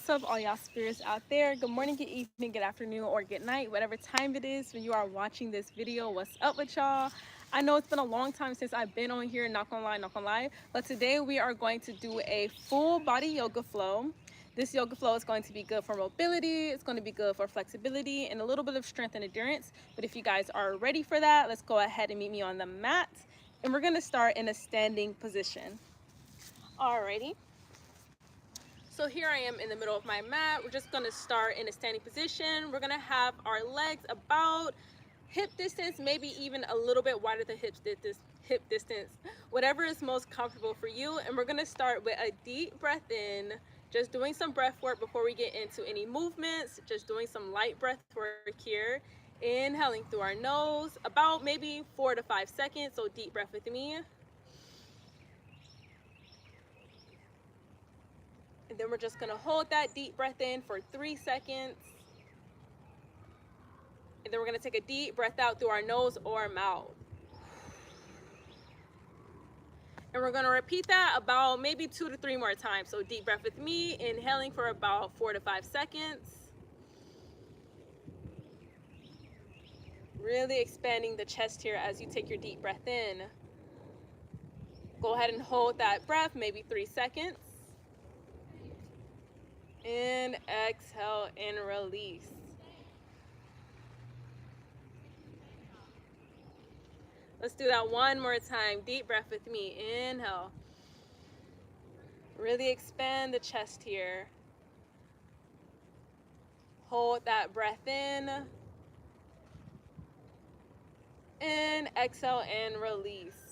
What's up, all y'all spirits out there? Good morning, good evening, good afternoon, or good night, whatever time it is when you are watching this video. What's up with y'all? I know it's been a long time since I've been on here, not gonna lie, not gonna lie. But today we are going to do a full body yoga flow. This yoga flow is going to be good for mobility, it's going to be good for flexibility, and a little bit of strength and endurance. But if you guys are ready for that, let's go ahead and meet me on the mat. And we're gonna start in a standing position. Alrighty. So here I am in the middle of my mat. We're just gonna start in a standing position. We're gonna have our legs about hip distance, maybe even a little bit wider than hip distance, whatever is most comfortable for you. And we're gonna start with a deep breath in, just doing some breath work before we get into any movements, just doing some light breath work here. Inhaling through our nose, about maybe 4 to 5 seconds, so deep breath with me. And then we're just gonna hold that deep breath in for 3 seconds. And then we're gonna take a deep breath out through our nose or mouth. And we're gonna repeat that about maybe 2 to 3 more times. So deep breath with me, inhaling for about 4 to 5 seconds. Really expanding the chest here as you take your deep breath in. Go ahead and hold that breath, maybe 3 seconds. And exhale and release. Let's do that one more time. Deep breath with me. Inhale. Really expand the chest here. Hold that breath in. And exhale and release.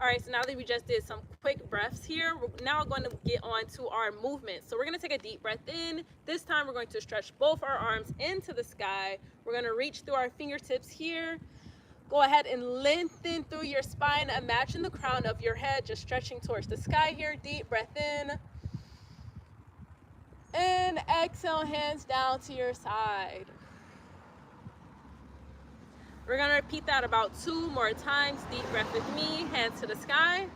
All right, so now that we just did some quick breaths here, we're now going to get on to our movement. So we're going to take a deep breath in. This time we're going to stretch both our arms into the sky. We're going to reach through our fingertips here. Go ahead and lengthen through your spine. Imagine the crown of your head just stretching towards the sky here. Deep breath in. And exhale, hands down to your side. We're gonna repeat that about 2 more times. Deep breath with me, hands to the sky.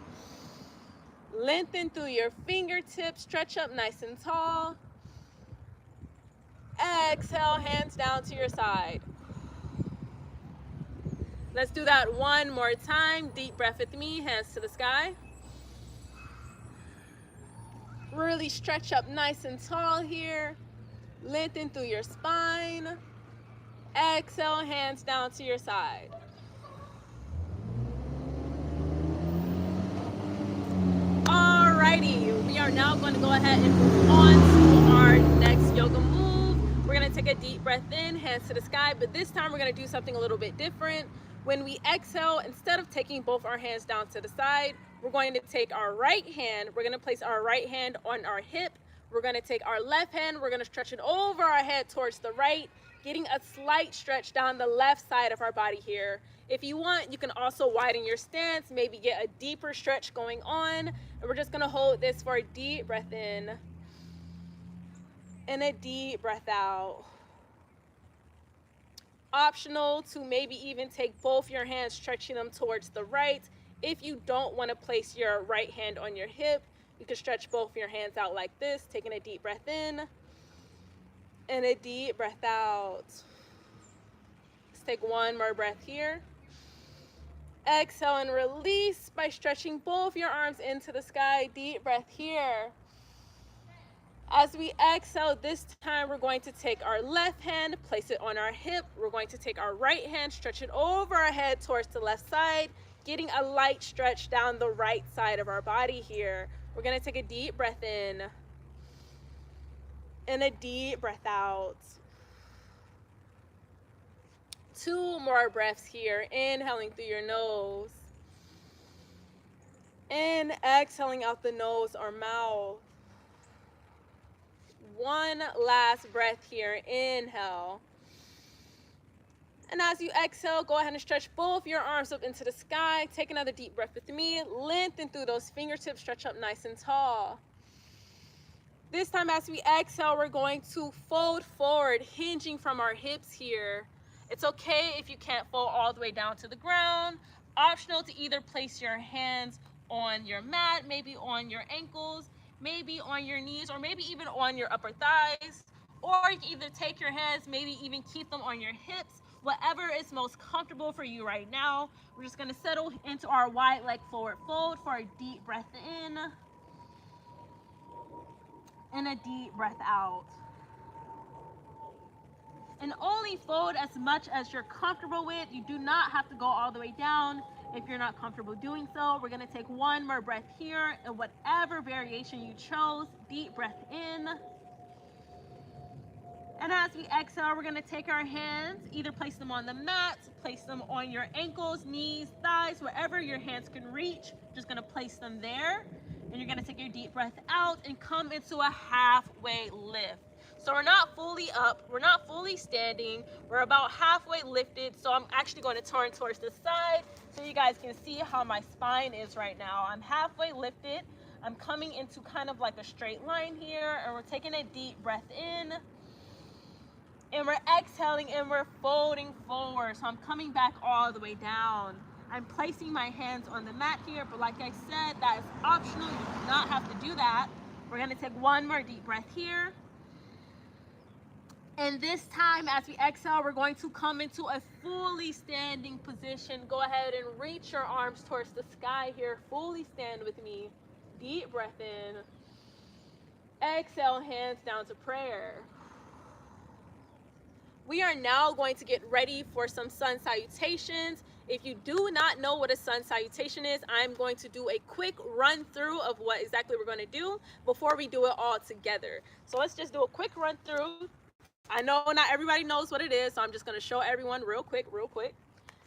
Lengthen through your fingertips, stretch up nice and tall. Exhale, hands down to your side. Let's do that one more time. Deep breath with me, hands to the sky. Really stretch up nice and tall here. Lengthen through your spine. Exhale, hands down to your side. Alrighty, we are now going to go ahead and move on to our next yoga move. We're going to take a deep breath in, hands to the sky, but this time we're going to do something a little bit different. When we exhale, instead of taking both our hands down to the side, we're going to take our right hand, we're going to place our right hand on our hip. We're going to take our left hand, we're going to stretch it over our head towards the right, getting a slight stretch down the left side of our body here. If you want, you can also widen your stance, maybe get a deeper stretch going on. And we're just gonna hold this for a deep breath in and a deep breath out. Optional to maybe even take both your hands, stretching them towards the right. If you don't want to place your right hand on your hip, you can stretch both your hands out like this, taking a deep breath in and a deep breath out. Let's take one more breath here. Exhale and release by stretching both your arms into the sky. Deep breath here. As we exhale, this time we're going to take our left hand, place it on our hip. We're going to take our right hand, stretch it over our head towards the left side, getting a light stretch down the right side of our body here. We're going to take a deep breath in and a deep breath out. 2 more breaths here, inhaling through your nose and exhaling out the nose or mouth. One last breath here, inhale. And as you exhale, go ahead and stretch both your arms up into the sky. Take another deep breath with me. Lengthen through those fingertips, stretch up nice and tall. This time as we exhale, we're going to fold forward, hinging from our hips here. It's okay if you can't fold all the way down to the ground. Optional to either place your hands on your mat, maybe on your ankles, maybe on your knees, or maybe even on your upper thighs. Or you can either take your hands, maybe even keep them on your hips, whatever is most comfortable for you right now. We're just gonna settle into our wide leg forward fold for a deep breath in and a deep breath out. And only fold as much as you're comfortable with. You do not have to go all the way down if you're not comfortable doing so. We're gonna take one more breath here in whatever variation you chose. Deep breath in. And as we exhale, we're gonna take our hands, either place them on the mat, place them on your ankles, knees, thighs, wherever your hands can reach. Just gonna place them there. And you're gonna take your deep breath out and come into a halfway lift. So we're not fully up, we're not fully standing, we're about halfway lifted. So I'm actually going to turn towards the side so you guys can see how my spine is right now. I'm halfway lifted. I'm coming into kind of like a straight line here, and we're taking a deep breath in. And we're exhaling and we're folding forward. So I'm coming back all the way down. I'm placing my hands on the mat here, but like I said, that is optional. You do not have to do that. We're gonna take one more deep breath here. And this time, as we exhale, we're going to come into a fully standing position. Go ahead and reach your arms towards the sky here. Fully stand with me. Deep breath in. Exhale, hands down to prayer. We are now going to get ready for some sun salutations. If you do not know what a sun salutation is, I'm going to do a quick run through of what exactly we're going to do before we do it all together. So let's just do a quick run through. I know not everybody knows what it is, so I'm just going to show everyone real quick.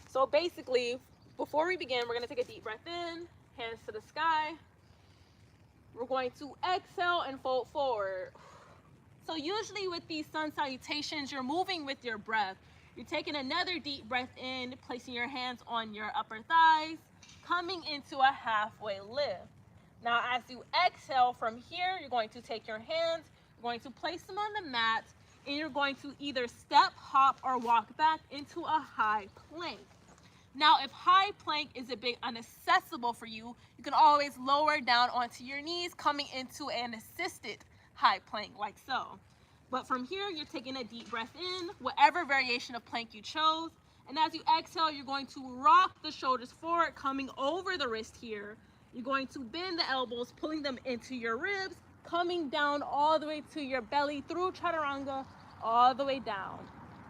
So basically, before we begin, we're going to take a deep breath in, hands to the sky. We're going to exhale and fold forward. So usually with these sun salutations, you're moving with your breath. You're taking another deep breath in, placing your hands on your upper thighs, coming into a halfway lift. Now, as you exhale from here, you're going to take your hands, you're going to place them on the mat, and you're going to either step, hop, or walk back into a high plank. Now, if high plank is a bit inaccessible for you, you can always lower down onto your knees, coming into an assisted high plank like so. But from here, you're taking a deep breath in, whatever variation of plank you chose. And as you exhale, you're going to rock the shoulders forward, coming over the wrist here. You're going to bend the elbows, pulling them into your ribs, coming down all the way to your belly through chaturanga, all the way down.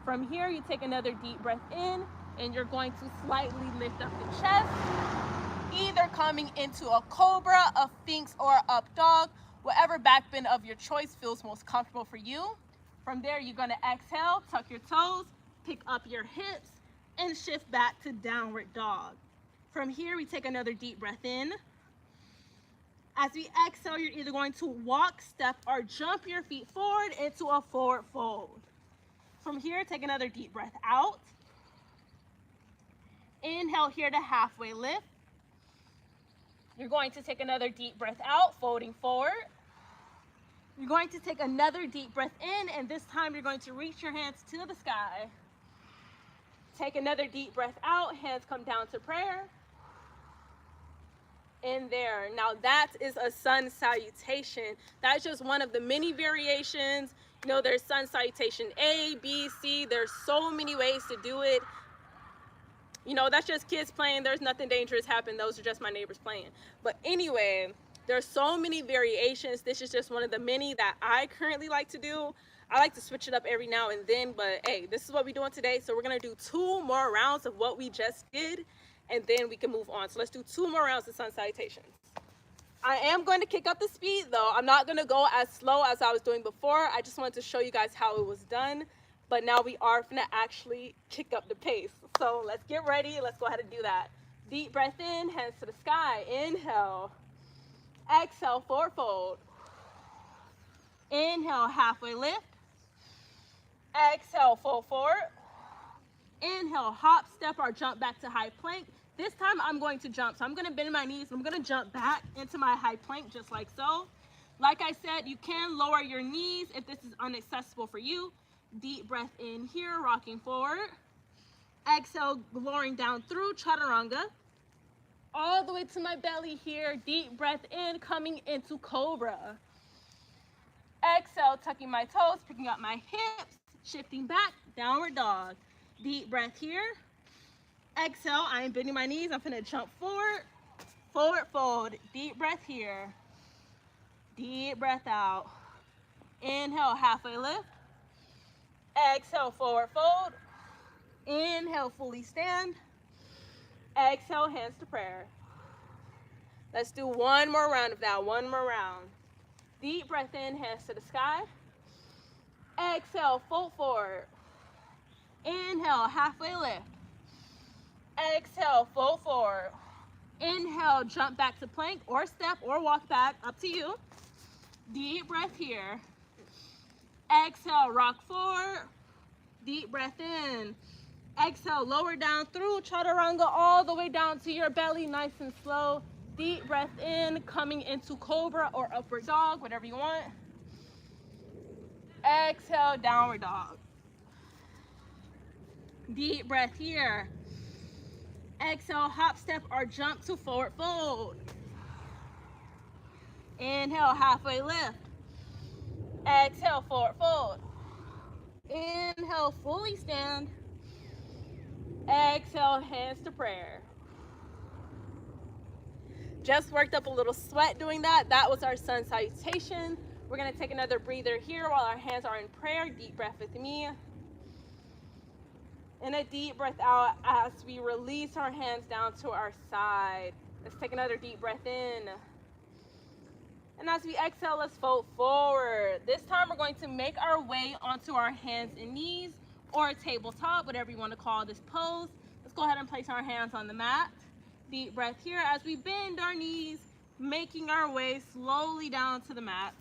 From here, you take another deep breath in, and you're going to slightly lift up the chest, either coming into a cobra, a sphinx, or up dog, whatever back bend of your choice feels most comfortable for you. From there, you're gonna exhale, tuck your toes, pick up your hips, and shift back to downward dog. From here, we take another deep breath in. As we exhale, you're either going to walk, step, or jump your feet forward into a forward fold. From here, take another deep breath out. Inhale here to halfway lift. You're going to take another deep breath out, folding forward. You're going to take another deep breath in, and this time you're going to reach your hands to the sky. Take another deep breath out, hands come down to prayer. In there. Now that is a sun salutation. That's just one of the many variations. You know, there's sun salutation A, B, C. There's so many ways to do it. You know, that's just kids playing. There's nothing dangerous happened. Those are just my neighbors playing. But anyway, there's so many variations. This is just one of the many that I currently like to do. I like to switch it up every now and then, but hey, this is what we're doing today. So we're gonna do 2 more rounds of what we just did, and then we can move on. So let's do 2 more rounds of sun salutations. I am going to kick up the speed though. I'm not gonna go as slow as I was doing before. I just wanted to show you guys how it was done. But now we are gonna actually kick up the pace. So let's get ready. Let's go ahead and do that. Deep breath in, hands to the sky. Inhale. Exhale, forward fold. Inhale, halfway lift. Exhale, fold forward. Inhale, hop, step, or jump back to high plank. This time I'm going to jump. So I'm gonna bend my knees. I'm gonna jump back into my high plank just like so. Like I said, you can lower your knees if this is inaccessible for you. Deep breath in here, rocking forward. Exhale, lowering down through chaturanga. all the way to my belly here. Deep breath in, coming into cobra. Exhale, tucking my toes, picking up my hips, shifting back, downward dog. Deep breath here. Exhale, I am bending my knees. I'm gonna jump forward, forward fold. Deep breath here. Deep breath out. Inhale, halfway lift. Exhale, forward fold. Inhale, fully stand. Exhale, hands to prayer. Let's do one more round of that, one more round. Deep breath in, hands to the sky. Exhale, fold forward. Inhale, halfway lift. Exhale, fold forward. Inhale, jump back to plank or step or walk back, up to you. Deep breath here. Exhale, rock forward. Deep breath in. Exhale, lower down through chaturanga all the way down to your belly, nice and slow. Deep breath in, coming into cobra or upward dog, whatever you want. Exhale, downward dog. Deep breath here. Exhale, hop, step, or jump to forward fold. Inhale, halfway lift. Exhale, forward fold. Inhale, fully stand. Exhale, hands to prayer. Just worked up a little sweat doing that. That was our sun salutation. We're gonna take another breather here while our hands are in prayer. Deep breath with me. And a deep breath out as we release our hands down to our side. Let's take another deep breath in. And as we exhale, let's fold forward. This time we're going to make our way onto our hands and knees or a tabletop, whatever you want to call this pose. Let's go ahead and place our hands on the mat. Deep breath here as we bend our knees, making our way slowly down to the mat.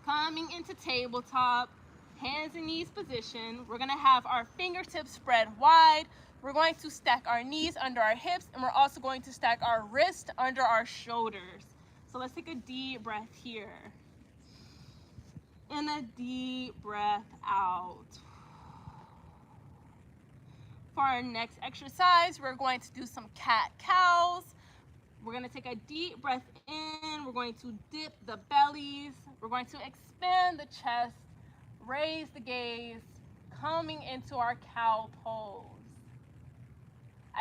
Coming into tabletop, hands and knees position. We're gonna have our fingertips spread wide. We're going to stack our knees under our hips, and we're also going to stack our wrists under our shoulders. So let's take a deep breath here. And a deep breath out. For our next exercise, we're going to do some cat-cows. We're going to take a deep breath in. We're going to dip the bellies. We're going to expand the chest, raise the gaze, coming into our cow pose.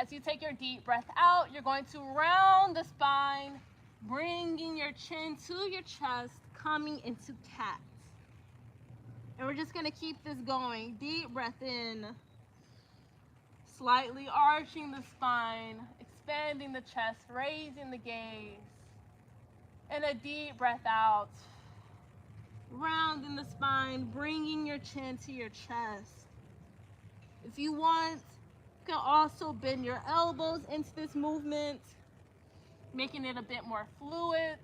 As you take your deep breath out, you're going to round the spine, bringing your chin to your chest, coming into cat. And we're just going to keep this going. Deep breath in. Slightly arching the spine, expanding the chest, raising the gaze. And a deep breath out. Rounding the spine, bringing your chin to your chest. If you want, you can also bend your elbows into this movement, making it a bit more fluid.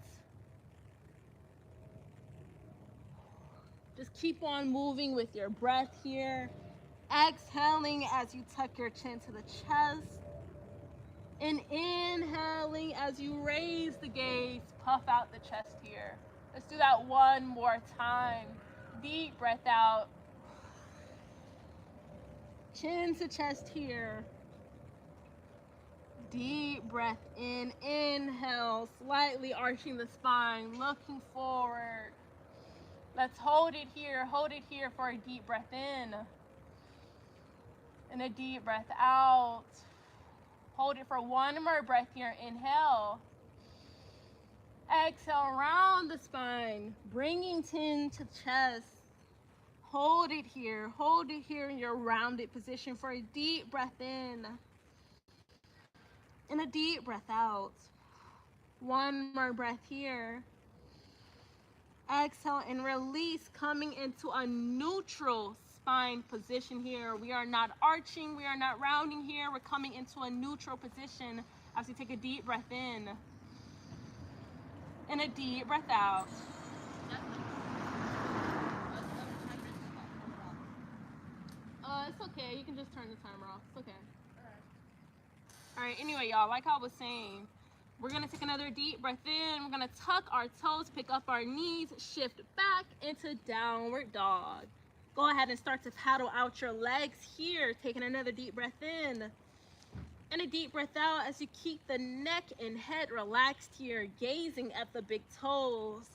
Just keep on moving with your breath here. Exhaling as you tuck your chin to the chest. And inhaling as you raise the gaze, puff out the chest here. Let's do that one more time. Deep breath out. Chin to chest here. Deep breath in. Inhale, slightly arching the spine, looking forward. Let's hold it here for a deep breath in. And a deep breath out. Hold it for one more breath here. Inhale. Exhale, round the spine, bringing chin to chest. Hold it here in your rounded position for a deep breath in. And a deep breath out. One more breath here. Exhale and release, coming into a neutral spine position here. We are not arching, we are not rounding here. We're coming into a neutral position as we take a deep breath in. And a deep breath out. It's okay. You can just turn the timer off. It's okay. All right. Anyway, y'all, like I was saying, we're going to take another deep breath in. We're going to tuck our toes, pick up our knees, shift back into downward dog. Go ahead and start to paddle out your legs here. Taking another deep breath in. And a deep breath out as you keep the neck and head relaxed here, gazing at the big toes.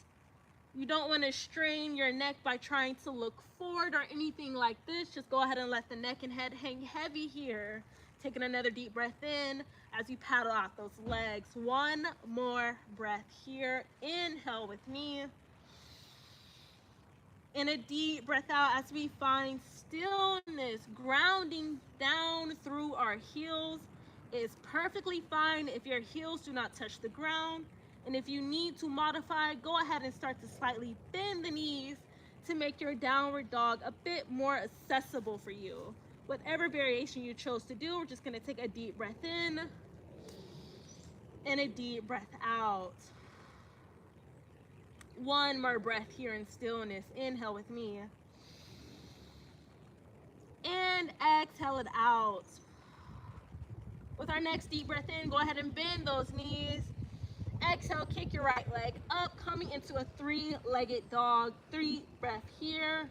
You don't want to strain your neck by trying to look forward or anything like this. Just go ahead and let the neck and head hang heavy here. Taking another deep breath in as you paddle out those legs. One more breath here. Inhale with me. And a deep breath out as we find stillness, grounding down through our heels. Is perfectly fine if your heels do not touch the ground. And if you need to modify, go ahead and start to slightly bend the knees to make your downward dog a bit more accessible for you. Whatever variation you chose to do, we're just going to take a deep breath in and a deep breath out. One more breath here in stillness. Inhale with me. And exhale it out. With our next deep breath in, go ahead and bend those knees. Exhale, kick your right leg up, coming into a three-legged dog. 3 breath here.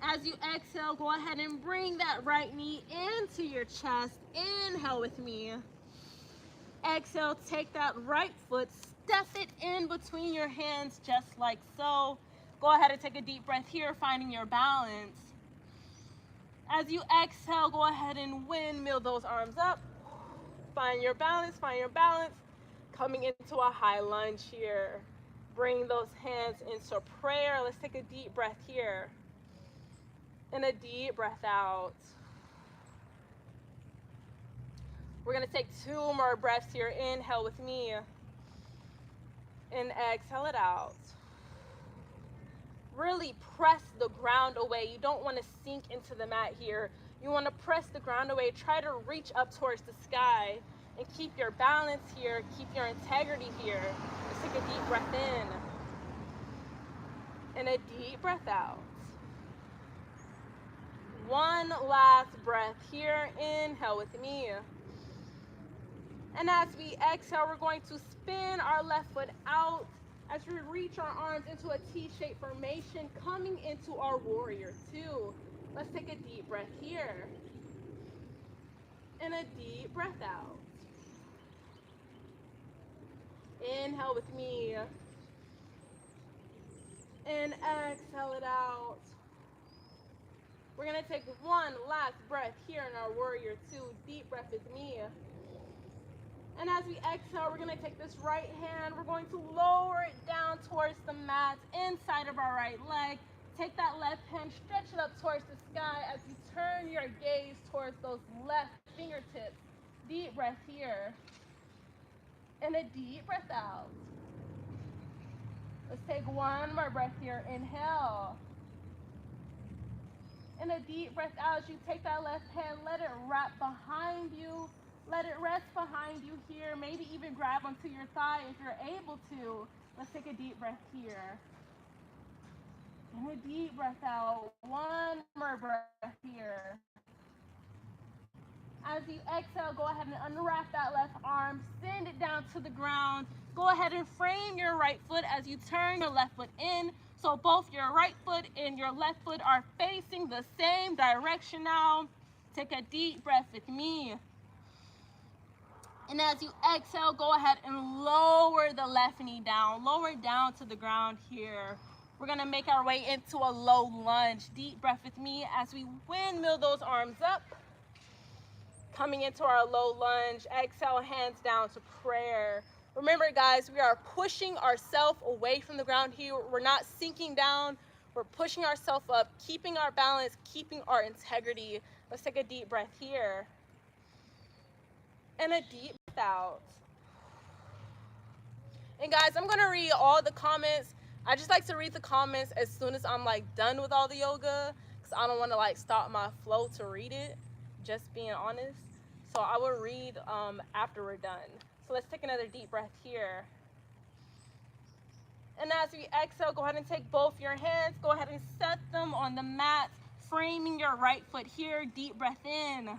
As you exhale, go ahead and bring that right knee into your chest. Inhale with me. Exhale, take that right foot, step it in between your hands just like so. Go ahead and take a deep breath here, finding your balance. As you exhale, go ahead and windmill those arms up. Find your balance, find your balance. Coming into a high lunge here. Bring those hands into prayer. Let's take a deep breath here. And a deep breath out. We're going to take 2 more breaths here. Inhale with me. And exhale it out. Really press the ground away. You don't want to sink into the mat here. You want to press the ground away. Try to reach up towards the sky and keep your balance here. Keep your integrity here. Let's take a deep breath in and a deep breath out. One last breath here. Inhale with me. And as we exhale, we're going to spin our left foot out as we reach our arms into a T-shaped formation, coming into our warrior 2. Let's take a deep breath here. And a deep breath out. Inhale with me. And exhale it out. We're going to take one last breath here in our warrior 2. Deep breath with me. And as we exhale, we're going to take this right hand. We're going to lower it down towards the mat inside of our right leg. Take that left hand, stretch it up towards the sky as you turn your gaze towards those left fingertips. Deep breath here. And a deep breath out. Let's take one more breath here. Inhale. And a deep breath out as you take that left hand, let it wrap behind you. Let it rest behind you here. Maybe even grab onto your thigh if you're able to. Let's take a deep breath here. And a deep breath out. One more breath here. As you exhale, go ahead and unwrap that left arm. Send it down to the ground. Go ahead and frame your right foot as you turn your left foot in. So both your right foot and your left foot are facing the same direction now. Take a deep breath with me. And as you exhale, go ahead and lower the left knee down. Lower it down to the ground here. We're going to make our way into a low lunge. Deep breath with me as we windmill those arms up. Coming into our low lunge. Exhale, hands down to prayer. Remember, guys, we are pushing ourselves away from the ground here. We're not sinking down. We're pushing ourselves up, keeping our balance, keeping our integrity. Let's take a deep breath here. And a deep breath out. And guys, I'm going to read all the comments. I just like to read the comments as soon as I'm done with all the yoga, because I don't want to stop my flow to read it, just being honest. So I will read after we're done. So let's take another deep breath here. And as we exhale, go ahead and take both your hands. Go ahead and set them on the mat, framing your right foot here. Deep breath in.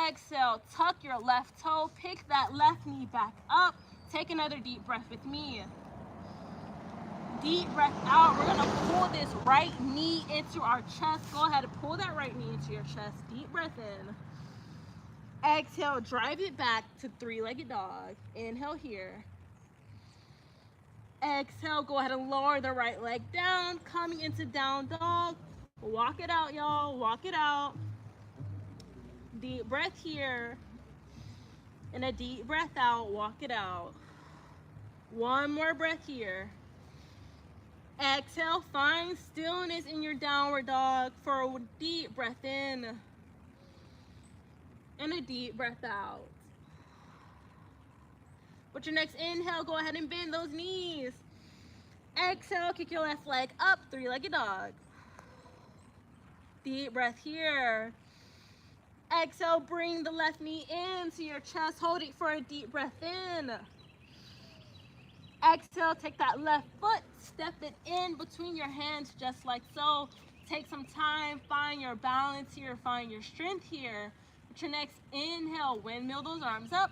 Exhale, tuck your left toe, pick that left knee back up. Take another deep breath with me. Deep breath out. We're going to pull this right knee into our chest. Go ahead and pull that right knee into your chest. Deep breath in. Exhale, drive it back to three-legged dog. Inhale here. Exhale, go ahead and lower the right leg down, coming into down dog. Walk it out, y'all. Walk it out. Deep breath here. And a deep breath out. Walk it out. One more breath here. Exhale, find stillness in your downward dog for a deep breath in. And a deep breath out. With your next inhale, go ahead and bend those knees. Exhale, kick your left leg up, three-legged dog. Deep breath here. Exhale, bring the left knee into your chest. Hold it for a deep breath in. Exhale, take that left foot, step it in between your hands just like so. Take some time, find your balance here, find your strength here. With your next inhale, windmill those arms up.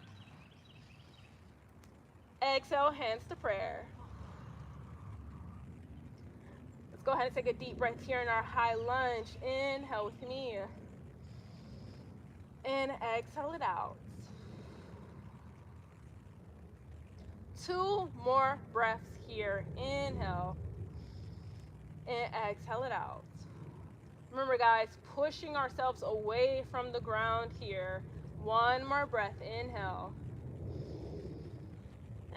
Exhale, hands to prayer. Let's go ahead and take a deep breath here in our high lunge. Inhale with me. And exhale it out. 2 more breaths here. Inhale. And exhale it out. Remember, guys, pushing ourselves away from the ground here. 1 more breath. Inhale.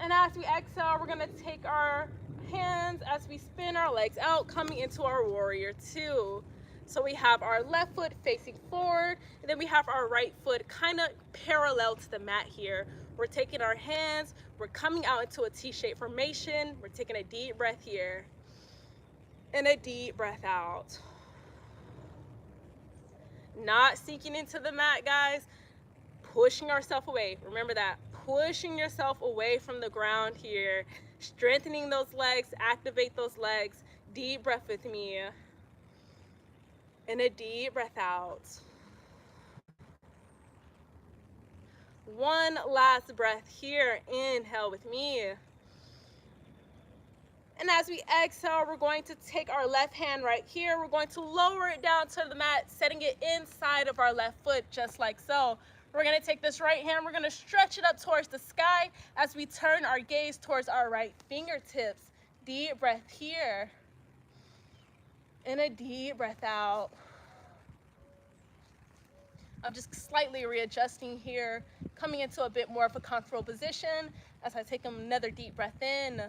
And as we exhale, we're going to take our hands as we spin our legs out, coming into our warrior 2. So we have our left foot facing forward, and then we have our right foot kind of parallel to the mat here. We're taking our hands, we're coming out into a T-shaped formation. We're taking a deep breath here, and a deep breath out. Not sinking into the mat, guys. Pushing ourselves away. Remember that. Pushing yourself away from the ground here. Strengthening those legs. Activate those legs. Deep breath with me. And a deep breath out. 1 last breath here. Inhale with me. And as we exhale, we're going to take our left hand right here. We're going to lower it down to the mat, setting it inside of our left foot, just like so. We're going to take this right hand, we're going to stretch it up towards the sky as we turn our gaze towards our right fingertips. Deep breath here. And a deep breath out. I'm just slightly readjusting here, coming into a bit more of a comfortable position as I take another deep breath in.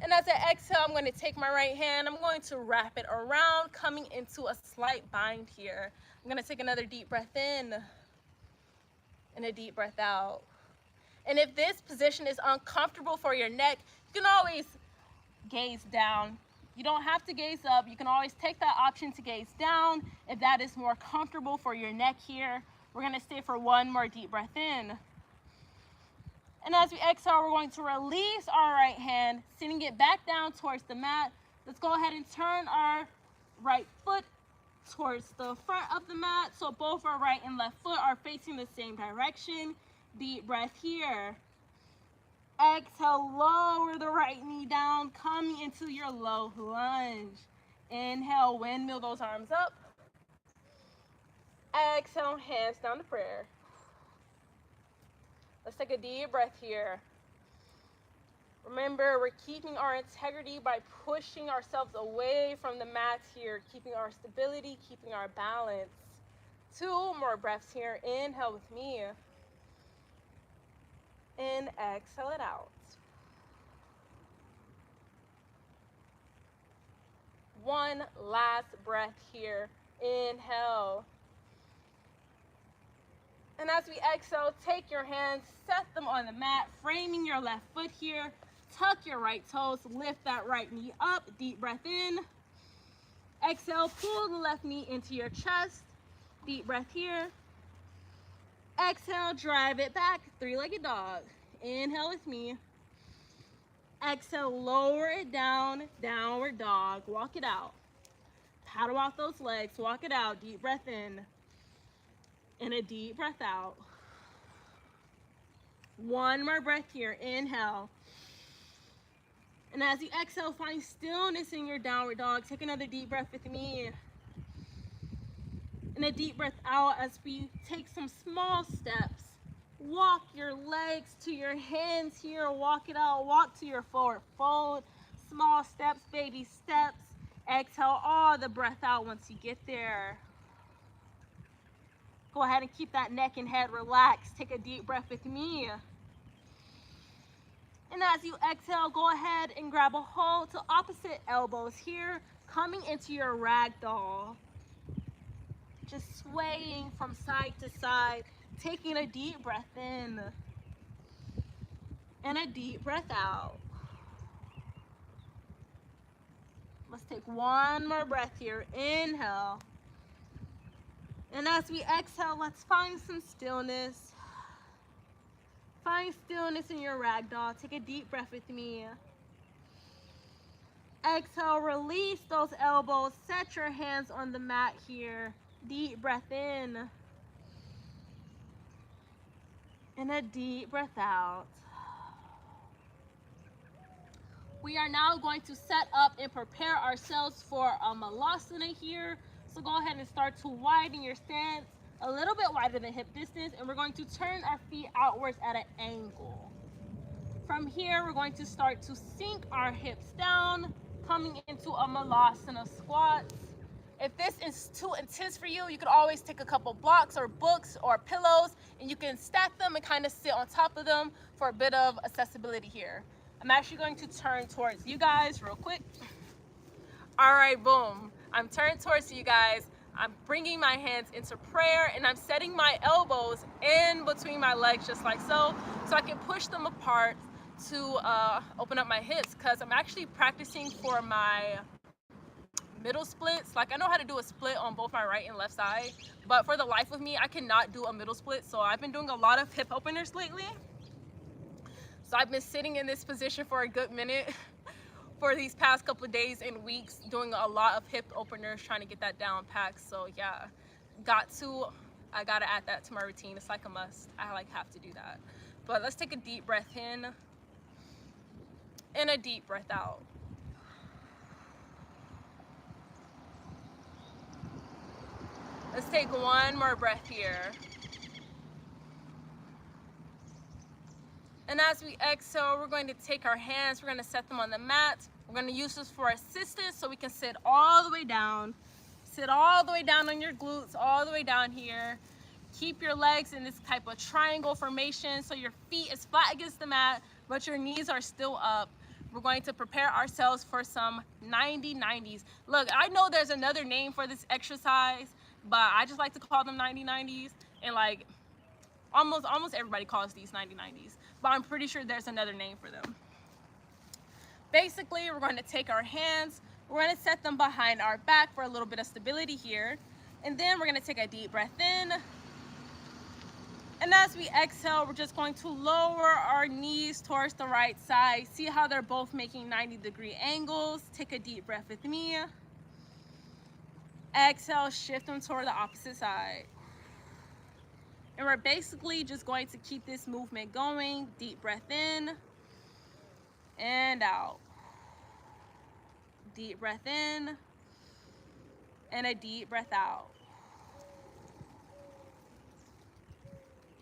And as I exhale, I'm going to take my right hand, I'm going to wrap it around, coming into a slight bind here. I'm going to take another deep breath in and a deep breath out. And if this position is uncomfortable for your neck, you can always gaze down. You don't have to gaze up. You can always take that option to gaze down if that is more comfortable for your neck here. We're going to stay for 1 more deep breath in. And as we exhale, we're going to release our right hand, sending it back down towards the mat. Let's go ahead and turn our right foot towards the front of the mat. So both our right and left foot are facing the same direction. Deep breath here. Exhale, lower the right knee down, coming into your low lunge. Inhale, windmill those arms up. Exhale, hands down to prayer. Let's take a deep breath here. Remember, we're keeping our integrity by pushing ourselves away from the mat here, keeping our stability, keeping our balance. 2 more breaths here. Inhale with me. And exhale it out. 1 last breath here. Inhale. And as we exhale, take your hands, set them on the mat, framing your left foot here. Tuck your right toes, lift that right knee up, deep breath in. Exhale, pull the left knee into your chest, deep breath here. Exhale, drive it back, 3-legged dog. Inhale with me. Exhale, lower it down, downward dog. Walk it out. Paddle off those legs, walk it out, deep breath in. And a deep breath out. 1 more breath here. Inhale. And as you exhale, find stillness in your downward dog. Take another deep breath with me. And a deep breath out as we take some small steps. Walk your legs to your hands here. Walk it out. Walk to your forward fold. Small steps, baby steps. Exhale all the breath out once you get there. Go ahead and keep that neck and head relaxed. Take a deep breath with me. And as you exhale, go ahead and grab a hold to opposite elbows here, coming into your ragdoll. Just swaying from side to side, taking a deep breath in and a deep breath out. Let's take one more breath here. Inhale. And as we exhale, let's find some stillness. Find stillness in your ragdoll. Take a deep breath with me. Exhale, release those elbows. Set your hands on the mat here. Deep breath in. And a deep breath out. We are now going to set up and prepare ourselves for a Malasana here. So go ahead and start to widen your stance a little bit wider than hip distance, and we're going to turn our feet outwards at an angle. From here, we're going to start to sink our hips down, coming into a Malasana squat. If this is too intense for you, you could always take a couple blocks or books or pillows, and you can stack them and kind of sit on top of them for a bit of accessibility here. I'm actually going to turn towards you guys real quick. All right, boom. I'm turned towards you guys. I'm bringing my hands into prayer, and I'm setting my elbows in between my legs just like so I can push them apart to open up my hips, because I'm actually practicing for my middle splits. Like, I know how to do a split on both my right and left side, but for the life of me, I cannot do a middle split. So I've been doing a lot of hip openers lately. So I've been sitting in this position for a good minute for these past couple of days and weeks, doing a lot of hip openers, trying to get that down packed. So yeah, I gotta add that to my routine. It's like a must. I have to do that. But let's take a deep breath in and a deep breath out. Let's take one more breath here. And as we exhale, we're going to take our hands, we're going to set them on the mat. We're going to use this for assistance so we can sit all the way down. Sit all the way down on your glutes, all the way down here. Keep your legs in this type of triangle formation so your feet is flat against the mat, but your knees are still up. We're going to prepare ourselves for some 90-90s. Look, I know there's another name for this exercise, but I just like to call them 90-90s. And like almost everybody calls these 90-90s, but I'm pretty sure there's another name for them. Basically, we're going to take our hands, we're going to set them behind our back for a little bit of stability here. And then we're going to take a deep breath in. And as we exhale, we're just going to lower our knees towards the right side. See how they're both making 90-degree angles. Take a deep breath with me. Exhale, shift them toward the opposite side. And we're basically just going to keep this movement going. Deep breath in and out. Deep breath in and a deep breath out.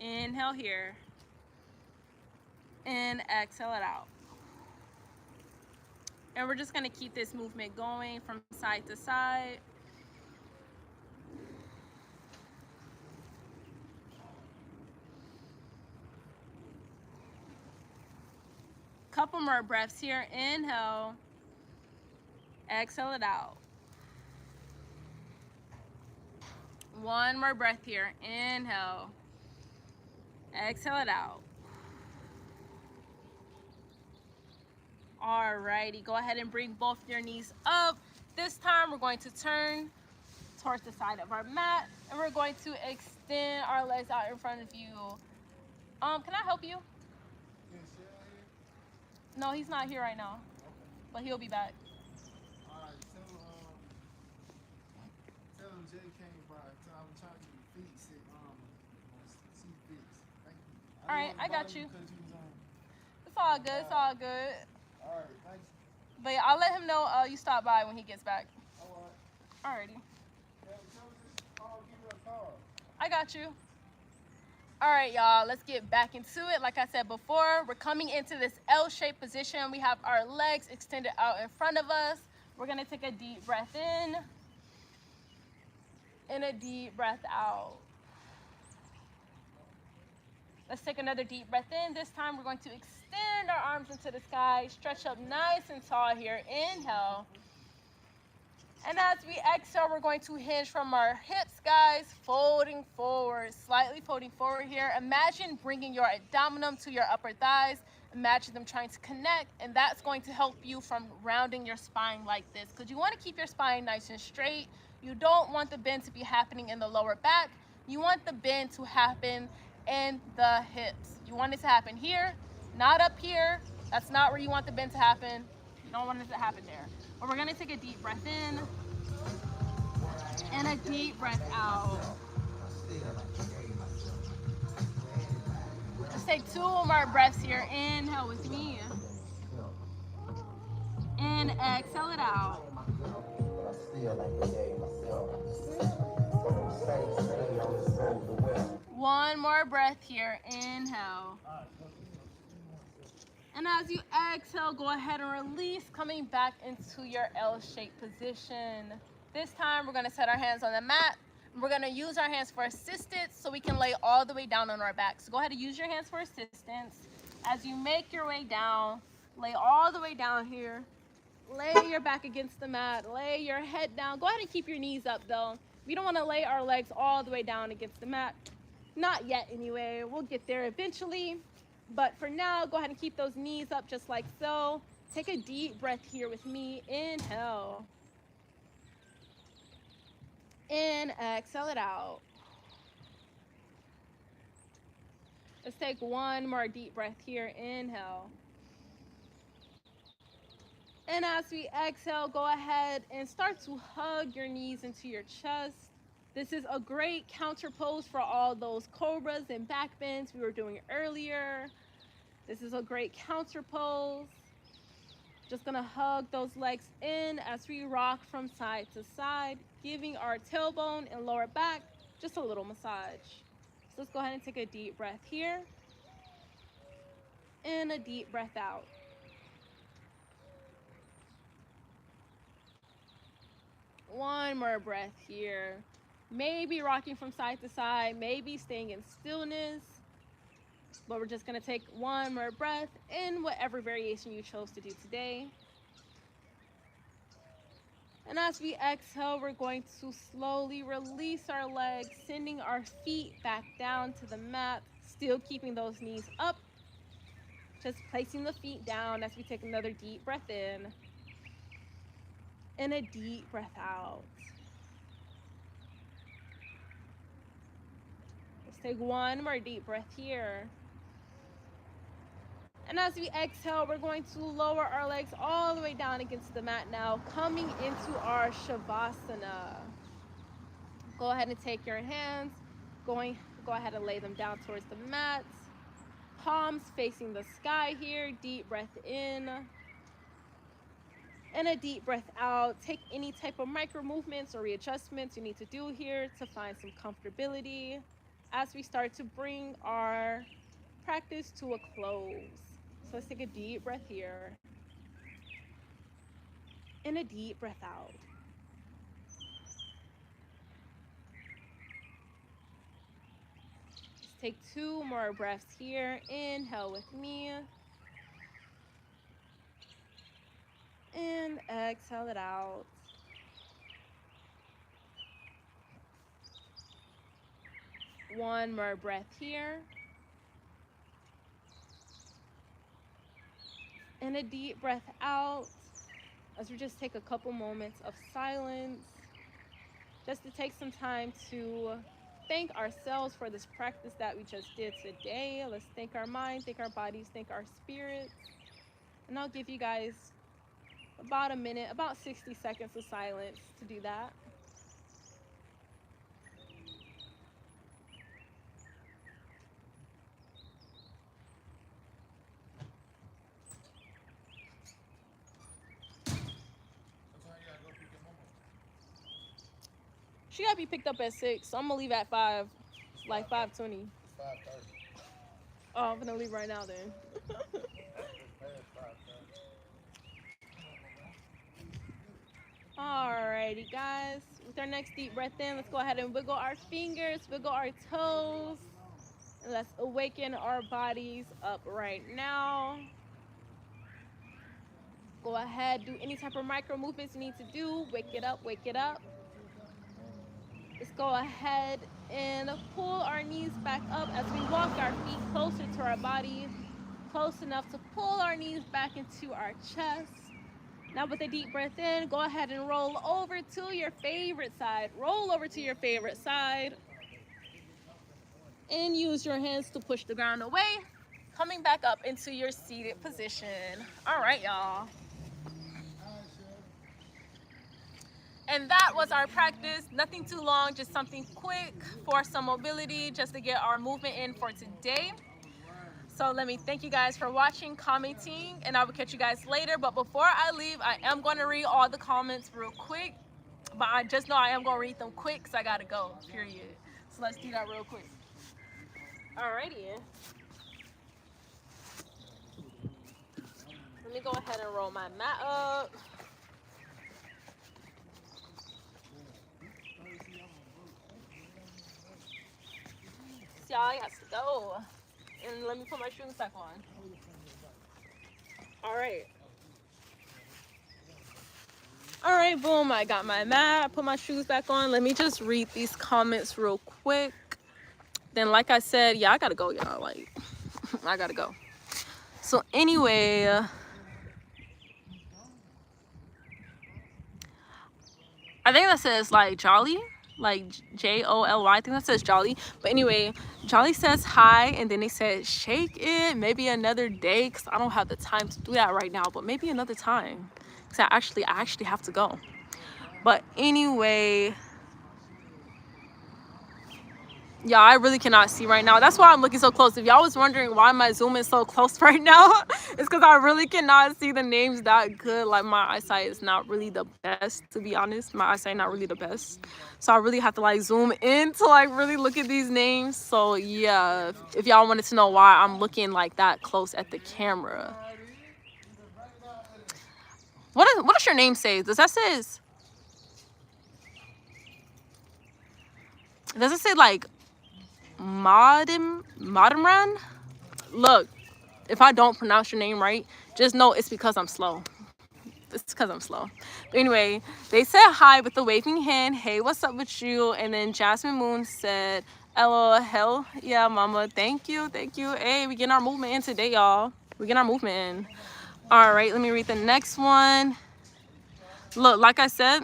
Inhale here and exhale it out. And we're just going to keep this movement going from side to side. Couple more breaths here. Inhale, exhale it out. One more breath here. Inhale, exhale it out. Alrighty, go ahead and bring both your knees up. This time we're going to turn towards the side of our mat, and we're going to extend our legs out in front of you. Can I help you? No, he's not here right now, but he'll be back. Alright, tell him Jay came by. Tell him trying to get your feet sick, see fits. Thank you. Alright, I got you. Because you was on. It's all good, it's all good. Alright, thanks. But yeah, I'll let him know you stop by when he gets back. Alright. Alrighty. Yeah, tell him just give it a car. I got you. All right, y'all, let's get back into it. Like I said before, we're coming into this L-shaped position. We have our legs extended out in front of us. We're gonna take a deep breath in and a deep breath out. Let's take another deep breath in. This time we're going to extend our arms into the sky, stretch up nice and tall here. Inhale. And as we exhale, we're going to hinge from our hips, guys, folding forward, slightly folding forward here. Imagine bringing your abdominum to your upper thighs. Imagine them trying to connect, and that's going to help you from rounding your spine like this, because you want to keep your spine nice and straight. You don't want the bend to be happening in the lower back. You want the bend to happen in the hips. You want it to happen here, not up here. That's not where you want the bend to happen. You don't want it to happen there. But we're gonna take a deep breath in and a deep breath out. Let's take 2 more breaths here. Inhale with me. And exhale it out. One more breath here. Inhale. And as you exhale, go ahead and release, coming back into your L-shaped position. This time, we're gonna set our hands on the mat. We're gonna use our hands for assistance so we can lay all the way down on our back. So go ahead and use your hands for assistance. As you make your way down, lay all the way down here. Lay your back against the mat, lay your head down. Go ahead and keep your knees up though. We don't wanna lay our legs all the way down against the mat. Not yet anyway, we'll get there eventually. But for now, go ahead and keep those knees up just like so. Take a deep breath here with me. Inhale. And exhale it out. Let's take one more deep breath here. Inhale. And as we exhale, go ahead and start to hug your knees into your chest. This is a great counter pose for all those cobras and back bends we were doing earlier. This is a great counter pose. Just gonna hug those legs in as we rock from side to side, giving our tailbone and lower back just a little massage. So let's go ahead and take a deep breath here and a deep breath out. One more breath here. Maybe rocking from side to side, maybe staying in stillness. But we're just gonna take one more breath in whatever variation you chose to do today. And as we exhale, we're going to slowly release our legs, sending our feet back down to the mat, still keeping those knees up. Just placing the feet down as we take another deep breath in and a deep breath out. Let's take one more deep breath here. And as we exhale, we're going to lower our legs all the way down against the mat now, coming into our Shavasana. Go ahead and take your hands, go ahead and lay them down towards the mat. Palms facing the sky here, deep breath in. And a deep breath out. Take any type of micro movements or readjustments you need to do here to find some comfortability as we start to bring our practice to a close. So let's take a deep breath here and a deep breath out. Let's take 2 more breaths here. Inhale with me. And exhale it out. One more breath here. And a deep breath out as we just take a couple moments of silence, just to take some time to thank ourselves for this practice that we just did today. Let's thank our mind, thank our bodies, thank our spirits. And I'll give you guys about a minute, about 60 seconds of silence to do that. She gotta be picked up at 6, so I'm gonna leave at 5, like 5:20. 5:30. Oh, I'm gonna leave right now then. Past 5:30. Alrighty, guys. With our next deep breath in, let's go ahead and wiggle our fingers, wiggle our toes, and let's awaken our bodies up right now. Go ahead, do any type of micro movements you need to do. Wake it up, wake it up. Let's go ahead and pull our knees back up as we walk our feet closer to our body, close enough to pull our knees back into our chest. Now with a deep breath in, go ahead and roll over to your favorite side. Roll over to your favorite side. And use your hands to push the ground away. Coming back up into your seated position. All right, y'all. And that was our practice. Nothing too long, just something quick for some mobility, just to get our movement in for today. So let me thank you guys for watching, commenting, and I will catch you guys later. But before I leave, I am going to read all the comments real quick. But I just know I am going to read them quick because I got to go, period. So let's do that real quick. Alrighty. Let me go ahead and roll my mat up. Y'all, I got to go. And let me put my shoes back on. Alright. Alright, boom. I got my mat. I put my shoes back on. Let me just read these comments real quick. Then, like I said, yeah, I gotta go, y'all. Like, I gotta go. So, anyway. I think that says, like, Jolly. Like Jolly, I think that says Jolly. But anyway, Jolly says hi, and then they said shake it, maybe another day, because I don't have the time to do that right now, but maybe another time, because I actually have to go. But anyway, yeah, I really cannot see right now. That's why I'm looking so close. If y'all was wondering why my zoom is so close right now, it's because I really cannot see the names that good. Like, my eyesight is not really the best, to be honest. My eyesight not really the best. So I really have to like zoom in to like really look at these names. So yeah, if y'all wanted to know why I'm looking like that close at the camera. What does your name say? Does it say like Madimran? Look, if I don't pronounce your name right, just know it's because I'm slow. It's because I'm slow. But anyway, they said hi with the waving hand. Hey, what's up with you? And then Jasmine Moon said, LOL, hell yeah, mama. Thank you. Hey, we getting our movement in today, y'all. We getting our movement in. All right, let me read the next one. Look, like I said,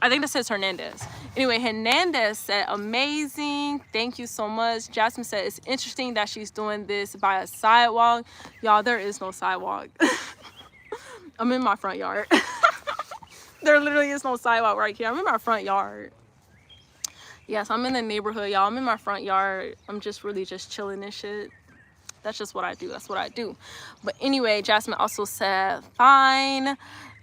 I think that says Hernandez. Anyway, Hernandez said, amazing. Thank you so much. Jasmine said, it's interesting that she's doing this by a sidewalk. Y'all, there is no sidewalk. I'm in my front yard. There literally is no sidewalk right here. I'm in my front yard. Yes, I'm in the neighborhood, y'all. I'm in my front yard. I'm just really just chilling and shit. That's just what I do. That's what I do. But anyway, Jasmine also said, fine.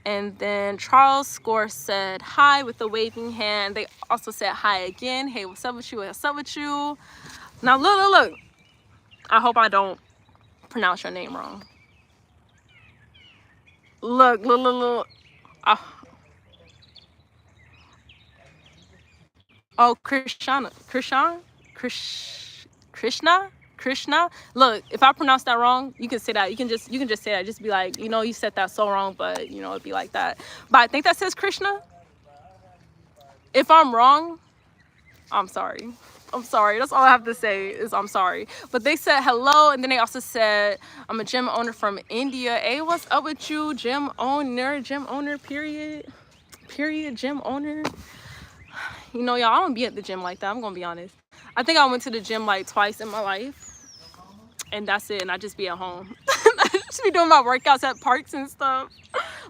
And then Charles Score said hi with the waving hand. They also said hi again. Hey, what's up with you? What's up with you? Now, look. I hope I don't pronounce your name wrong. Look. Oh, Krishna. Look, if I pronounce that wrong, you can say that. You can just say that. Just be like, you know, you said that so wrong, but you know, it'd be like that. But I think that says Krishna. If I'm wrong, I'm sorry. That's all I have to say is I'm sorry. But they said hello, and then they also said, I'm a gym owner from India. Hey, what's up with you? Gym owner, period, gym owner. You know, y'all, I don't be at the gym like that. I'm gonna be honest. I think I went to the gym like twice in my life, and that's it. And I just be at home. I just be doing my workouts at parks and stuff.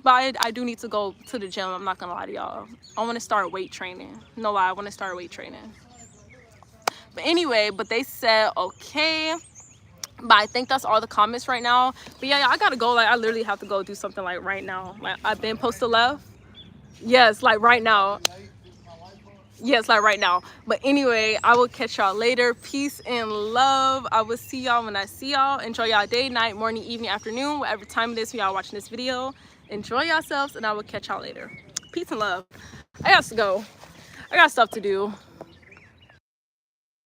But I do need to go to the gym. I'm not gonna lie to y'all. I want to start weight training. No lie, I want to start weight training. But anyway, but they said okay. But I think that's all the comments right now. But yeah, I gotta go. Like, I literally have to go do something like right now. Like, I've been supposed to left. Yes, like right now. Yes, like right now. But anyway, I will catch y'all later. Peace and love. I will see y'all when I see y'all. Enjoy y'all day, night, morning, evening, afternoon, whatever time it is when y'all watching this video. Enjoy yourselves, and I will catch y'all later. Peace and love. I got to go. I got stuff to do.